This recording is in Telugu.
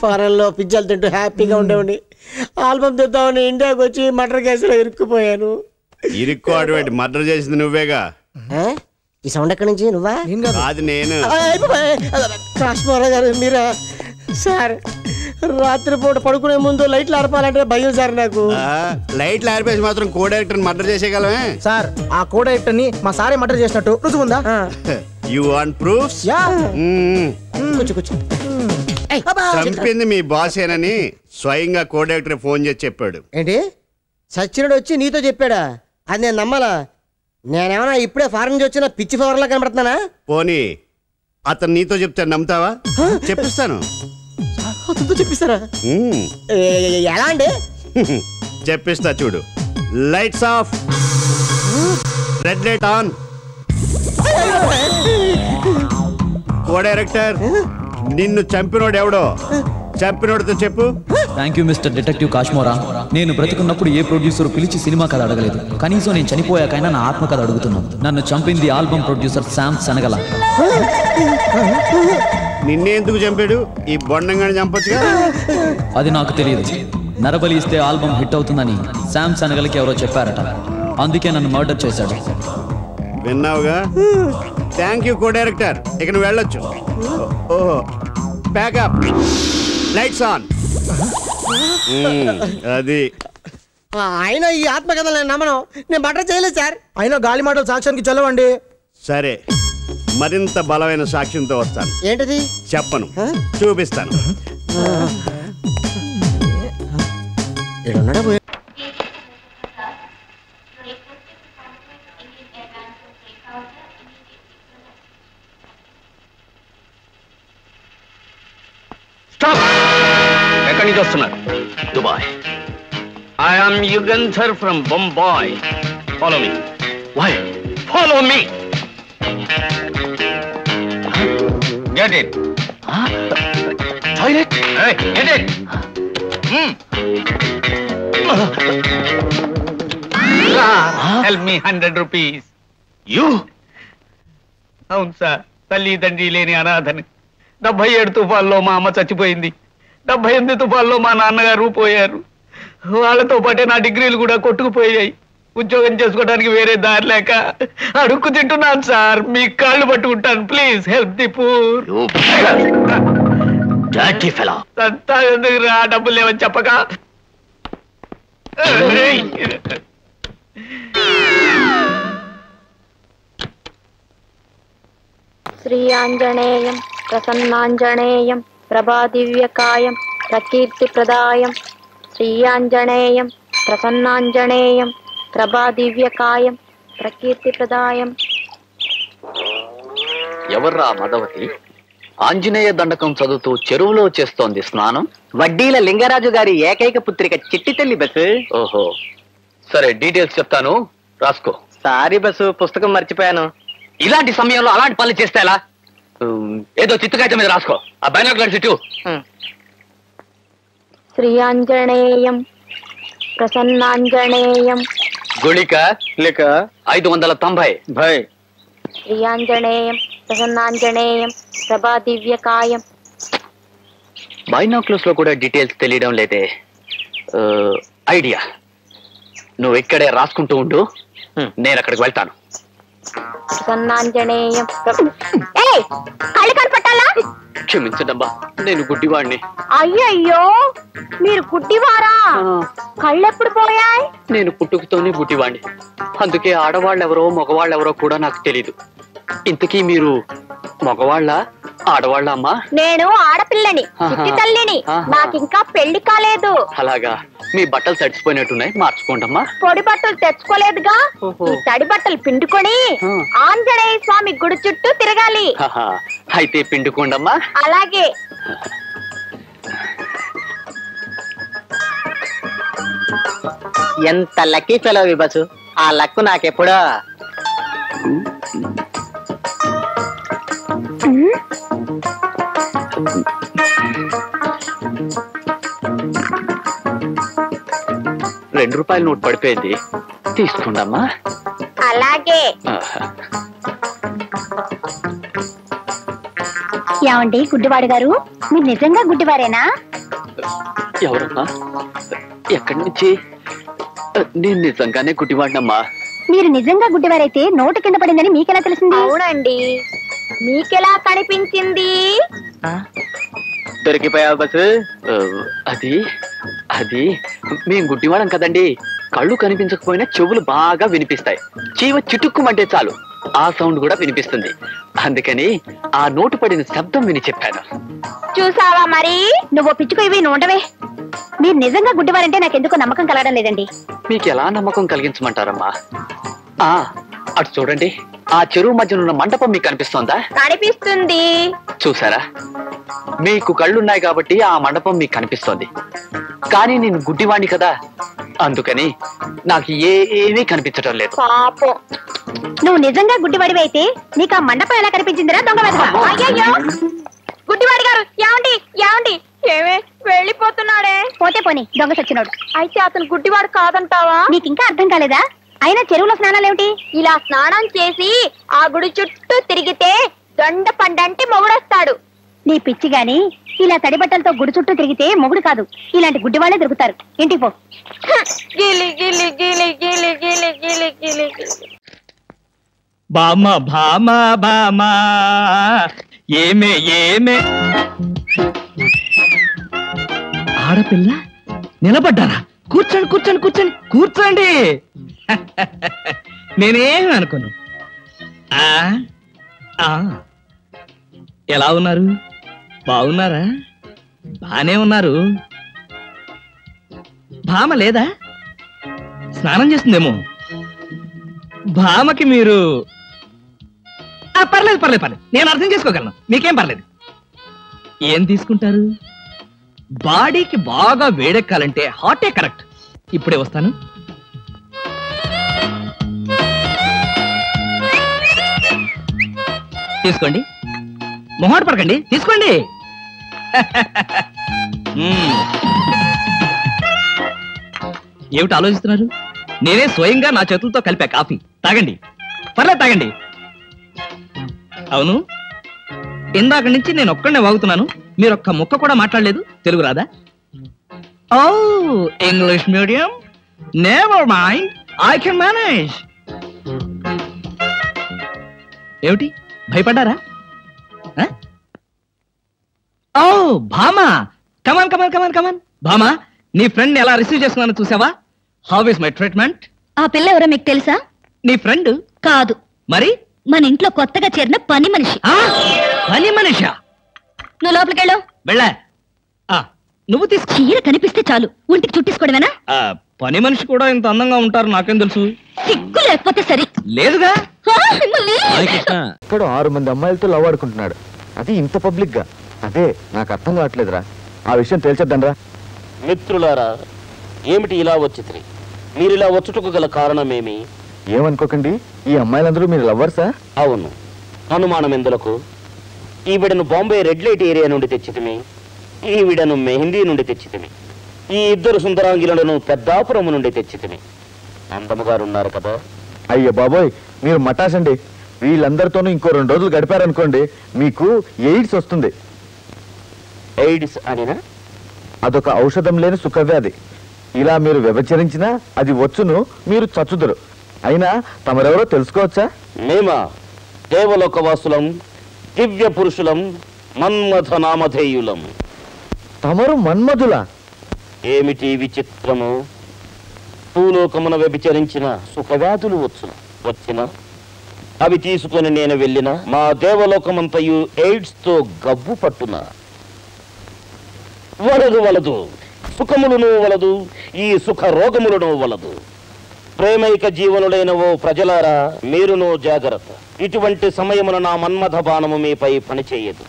ఫారెన్ లో పిజ్జాలు తింటూ హ్యాపీగా ఉండేవాడిని. ఆల్బమ్ తెద్దామని ఇండియాకి వచ్చి మర్డర్ కేసులో ఇరుక్కుపోయాను. ఇరుక్కోవడం మర్డర్ చేసింది నువ్వేగా? ఈ సౌండ్ ఎక్కడి నుంచి? నువ్వా? అది నేను. కాశ్మీరా గారు మీరా? సార్ రాత్రిపూట పడుకునే ముందు లైట్లు ఆర్పాలంటే భయం సార్ నాకు. లైట్లు ఆర్పేసి మాత్రం కో డైరెక్టర్ మర్డర్ చేసేయగలమే సార్? ఆ కో డైరెక్టర్ ని మా సారే మర్డర్ చేసినట్టు రుజువు ఉందా? You want proofs? చంపింది మీ బాసేనని స్వయంగా కో డైరెక్టర్ ఫోన్ చేసి చెప్పాడు. ఏంటి? సచ్చినుడు వచ్చి నీతో చెప్పాడా? అది నేను నమ్మాలా? నేనేమన్నా ఇప్పుడే ఫారెన్ నుంచి వచ్చిన పిచ్చి ఫవర్లా కనబడుతున్నానా? పోనీ అతను నీతో చెప్తాను, నమ్ముతావా? చెప్పిస్తాను. అతనితో చెప్పిస్తారా? ఎలా అండి? చెప్పిస్తా చూడు. Lights off, red light on. Co director, నిన్ను చంపినోడు ఎవడో చంపినోడితో చెప్పు. Thank you mister detective Kashmora. నేను బ్రతుకున్నప్పుడు ఏ ప్రొడ్యూసర్ పిలిచి సినిమా కథ అడగలేదు. కనీసం నేను చనిపోయాకైనా నా ఆత్మ కథ అడుగుతున్నాను. నన్ను చంపింది ఆల్బమ్ ప్రొడ్యూసర్ శామ్ శనగల. నిన్నే ఎందుకు చంపాడు? ఈ బొండంగాని చంపొచ్చుగా. అది నాకు తెలియదు. నరబలి ఇస్తే ఆల్బమ్ హిట్ అవుతుందని శామ్ శనగలకి ఎవరో చెప్పారట. అందుకే నన్ను మర్డర్ చేశాడు. విన్నావుగా? Thank you co director. ఇక నువ్వు వెళ్ళొచ్చు. ఓహో, ప్యాకప్, లైట్స్ ఆన్. అది అయినా ఈ ఆత్మకథలు నేను నమ్మను. నేను మర్డర్ చేయలేదు సార్. అయినా గాలి మాటలు సాక్ష్యానికి చల్లవండి. సరే, మరింత బలమైన సాక్ష్యంతో వస్తాను. ఏంటది? చెప్పను, చూపిస్తాను. ఎక్కడి నుంచి వస్తున్నారు? Dubai. I am Yugandhar from Bombay. Follow me. Why? Follow me. Get it. Toilet. Hey, get it. Help me 100 rupees. You? అవును సార్, తల్లి తండ్రి లేని అనాథని. 77 తుఫాల్లో మా అమ్మ చచ్చిపోయింది. 78 తుఫాల్లో మా నాన్నగారు పోయారు. వాళ్ళతో పాటే నా డిగ్రీలు కూడా కొట్టుకుపోయాయి. ఉద్యోగం చేసుకోవడానికి వేరే దారి లేక అడుక్కు తింటున్నాను సార్. మీ కాళ్ళు పట్టుకుంటాను. Please help the poor. ఎందుకు రా, డబ్బులు లేవని చెప్పక. శ్రీ ఆంజనేయం ప్రసన్నాంజనేయం ప్రభాదివ్యకాయం ప్రకీర్తి ప్రదాయం. శ్రీ ఆంజనేయం ప్రసన్నాంజనేయం ప్రభాదివ్యకాయం ప్రకీర్తి ప్రదాయం. ఎవర్రా మదవతి? ఆంజనేయ దండకం చదువుతూ చెరువులో చేస్తోంది స్నానం. వడ్డీల లింగరాజు గారి ఏకైక పుత్రిక చిట్టి తల్లి బస్సు. ఓహో, సరే, డీటెయిల్స్ చెప్తాను, రాసుకో. సారీ బస్సు, పుస్తకం మర్చిపోయాను. ఇలాంటి సమయంలో అలాంటి పనులు చేస్తే ఎలా? ఏదో చిత్తకాయత మీద రాసుకో. ఆ బైనాక్యులర్ చుట్టూ. శ్రీ ఆంజనేయం ప్రసన్నాంజనేయం గుళిక లేక 590. శ్రీ ఆంజనేయం ప్రసన్నాంజనేయం ప్రభాదివ్యకాయం. బైనాక్యులర్స్ లో కూడా డీటెయిల్స్ తెలియడం లేదే. ఐడియా, నువ్వు ఇక్కడే రాసుకుంటూ ఉండు, నేను అక్కడికి వెళ్తాను. ప్రసన్నాంజనేయం. కళ్ళు కనపట్టాలా? క్షమించడమ్మా, నేను గుడ్డివాడిని. అయ్యయ్యో, మీరు గుడ్డివారా? కళ్ళెప్పుడు పోయాయి? నేను పుట్టుకతోనే గుడ్డివాడిని. అందుకే ఆడవాళ్ళెవరో మగవాళ్ళెవరో కూడా నాకు తెలీదు. ఇంతకీ మీరు మగవాళ్ళ ఆడవాళ్ళ అమ్మా? నేను ఆడపిల్లని, చిట్టి తల్లిని. నాకింకా పెళ్లి కాలేదు. అలాగా, మీ బట్టలు తడిసిపోయినట్టున్నాయి, మార్చుకోండమ్మా. పొడి బట్టలు తెచ్చుకోలేదుగా, ఈ తడి బట్టలు పిండుకొని ఆంజనేయ స్వామి గుడి చుట్టూ తిరగాలి. అయితే పిండుకోండమ్మా. అలాగే. ఎంత లక్కీ ఫెలో బస్సు. ఆ లక్కు నాకెప్పుడో. ₹2 నోట్ పడిపోయింది, తీసుకోండమ్మా. అలాగే. ఏమండి గుడ్డివాడు గారు, మీరు నిజంగా గుడ్డివారేనా? ఎవరమ్మా? ఎక్కడి నుంచి? నేను నిజంగానే గుడ్డివాడినమ్మా. మీరు నిజంగా గుడ్డివారైతే నోటు కింద పడిందని మీకెలా తెలిసింది? అవునండి, మీకెలా కనిపించింది? దొరికిపోయావు బస్సు. అది అది మేము గుడ్డివాడం కదండి. కళ్ళు కనిపించకపోయినా చెవులు బాగా వినిపిస్తాయి. చీవ చిటుక్కుమంటే చాలు ఆ సౌండ్ కూడా వినిపిస్తుంది. అందుకని ఆ నోటు పడిన శబ్దం విని చెప్పాను. చూసావా మరి, నువ్వు పిచ్చుకు ఇవి నోటవే. మీరు నిజంగా గుడ్డివారంటే నాకెందుకో నమ్మకం కలగడం లేదండి. మీకు ఎలా నమ్మకం కలిగించమంటారమ్మా? అటు చూడండి, ఆ చెరువు మధ్యనున్న మండపం మీకు కనిపిస్తోందా? కనిపిస్తుంది. చూసారా, మీకు కళ్ళున్నాయి కాబట్టి ఆ మండపం మీకు కనిపిస్తోంది. కానీ నేను గుడ్డివాణ్ణి కదా, అందుకని నాకు ఏమీ కనిపించడం లేదు. పాపం, నువ్వు నిజంగా గుడ్డివాడివి అయితే నీకు ఆ మండపం ఎలా కనిపించిందిరా దొంగ వెధవ? అయ్యయ్యో, గుడ్డివాడి గారు, ఏమండి ఏమండి, ఏమే వెళ్ళిపోతున్నాడే? పోతే పోని, దొంగ సచ్చినోడు. అయితే అతను గుడ్డివాడు కాదంటావా? నీకు ఇంకా అర్థం కాలేదా? అయినా చెరువులో స్నానాలేమిటి? ఇలా స్నానం చేసి ఆ గుడి చుట్టూ తిరిగితే దొండ పండంటే మొగుడొస్తాడు. నీ పిచ్చి గాని, ఇలా తడి బట్టలతో గుడి చుట్టూ తిరిగితే మొగుడు కాదు, ఇలాంటి గుడ్డి వాళ్ళే దొరుకుతారు. ఇంటికి పో. గిలి గిలి గిలి గిలి గిలి గిలి గిలి గిలి. బామ భామ బామ ఏమే ఏమే. ఆడపిల్ల నిలబడ్డారా? కూర్చోండి కూర్చోండి కూర్చోండి కూర్చోండి. నేనేం అనుకోను. ఎలా ఉన్నారు? బాగున్నారా? బానే ఉన్నారు. భామ లేదా? స్నానం చేస్తుందేమో. భామకి మీరు పర్లేదు పర్లేదు పర్లేదు, నేను అర్థం చేసుకోగలను, మీకేం పర్లేదు. ఏం తీసుకుంటారు? బాడీకి బాగా వేడెక్కాలంటే హాటే కరెక్ట్. ఇప్పుడే వస్తాను. తీసుకోండి, మొహాట పడకండి, తీసుకోండి. ఏమిటి ఆలోచిస్తున్నారు? నేనే స్వయంగా నా చేతులతో కలిపా కాఫీ. తాగండి, పర్లేదు తాగండి. అవును, ఇందాక నుంచి నేను ఒక్కడనే వాగుతున్నాను, మీరు ఒక్క ముక్క కూడా మాట్లాడలేదు. తెలుగు రాదా? Oh, English medium. Never mind, I can manage. ఏమిటి భయపడ్డారా? ఓ భామా, కమాన్ కమాన్ కమాన్ కమాన్. భామా, నీ ఫ్రెండ్ ఎలా రిసీవ్ చేస్తున్నానో చూసావా? How is my treatment? ఆ పిల్ల ఎవరో మీకు తెలుసా? నీ ఫ్రెండ్ కాదు. మరి? మన ఇంట్లో కొత్తగా చేరిన పని మనిషి. పని మనిషా? నువ్వు లోపలికి వెళ్ళు. వెళ్ళా. నువ్వు తీసుకో. చీర కనిపిస్తే చాలు ఒంటికి చుట్టేసుకోవడమేనా? పని మనిషి కూడా ఇంత అందంగా ఉంటారు నాకేం తెలుసు. సిగ్గు లేకపోతే సరే. లేదుగా. ఇక్కడ 6 మంది అమ్మాయిలతో లవ్ ఆడుకుంటున్నాడు, అది ఇంత పబ్లిక్ గా. అదే నాకు అర్థం కావట్లేదురా, ఆ విషయం తేల్చేద్దాంరా. మిత్రులారా, ఏమిటి ఇలా వచ్చింది? మీరు ఇలా వచ్చుటకు గల కారణమేమి? ఏమనుకోకండి, ఈ అమ్మాయిలందరూ మీరు లవ్వర్సా? అవును, అనుమానం ఎందులకు? ఈవిడను బాంబే రెడ్ లైట్ ఏరియా నుండి తెచ్చితిమి, ఈవిడను మెహిందీ నుండి తెచ్చితిమి, ఈ ఇద్దరు సుందరాంగిలను పెద్దాపురము నుండి తెచ్చితిమి. అందముగారున్నారు కదా. అయ్య బాబోయ్, మీరు మటాసండి. వీళ్ళందరితోనూ ఇంకో 2 రోజులు గడిపారనుకోండి, మీకు ఎయిడ్స్ వస్తుంది. ఎయిడ్స్ అనినా? అదొక ఔషధం లేని సుఖవ్యాధి. ఇలా మీరు వ్యభిచరించినా అది వచ్చును, మీరు చచ్చుదురు. అయినా తమరెవరో తెలుసుకోవచ్చా? మేమా దేవలోకవాసులం, దివ్య పురుషులం, మన్మథ నామధేయులం. తమరు మన్మధులా? ఏమిటి విచిత్రము? భూలోకమున వ్యభిచరించిన సుఖవ్యాధులు వచ్చిన అవి తీసుకొని నేను వెళ్ళిన మా దేవలోకమంతయు ఎయిడ్స్ తో గబ్బు పట్టున వలదు సుఖములను వలదు, ఈ సుఖ రోగములను వలదు. ప్రేమైక జీవనులైన ఓ ప్రజలారా, మీరును జాగ్రత్త. ఇటువంటి సమయమున నా మన్మథ బాణము మీపై పనిచేయదు.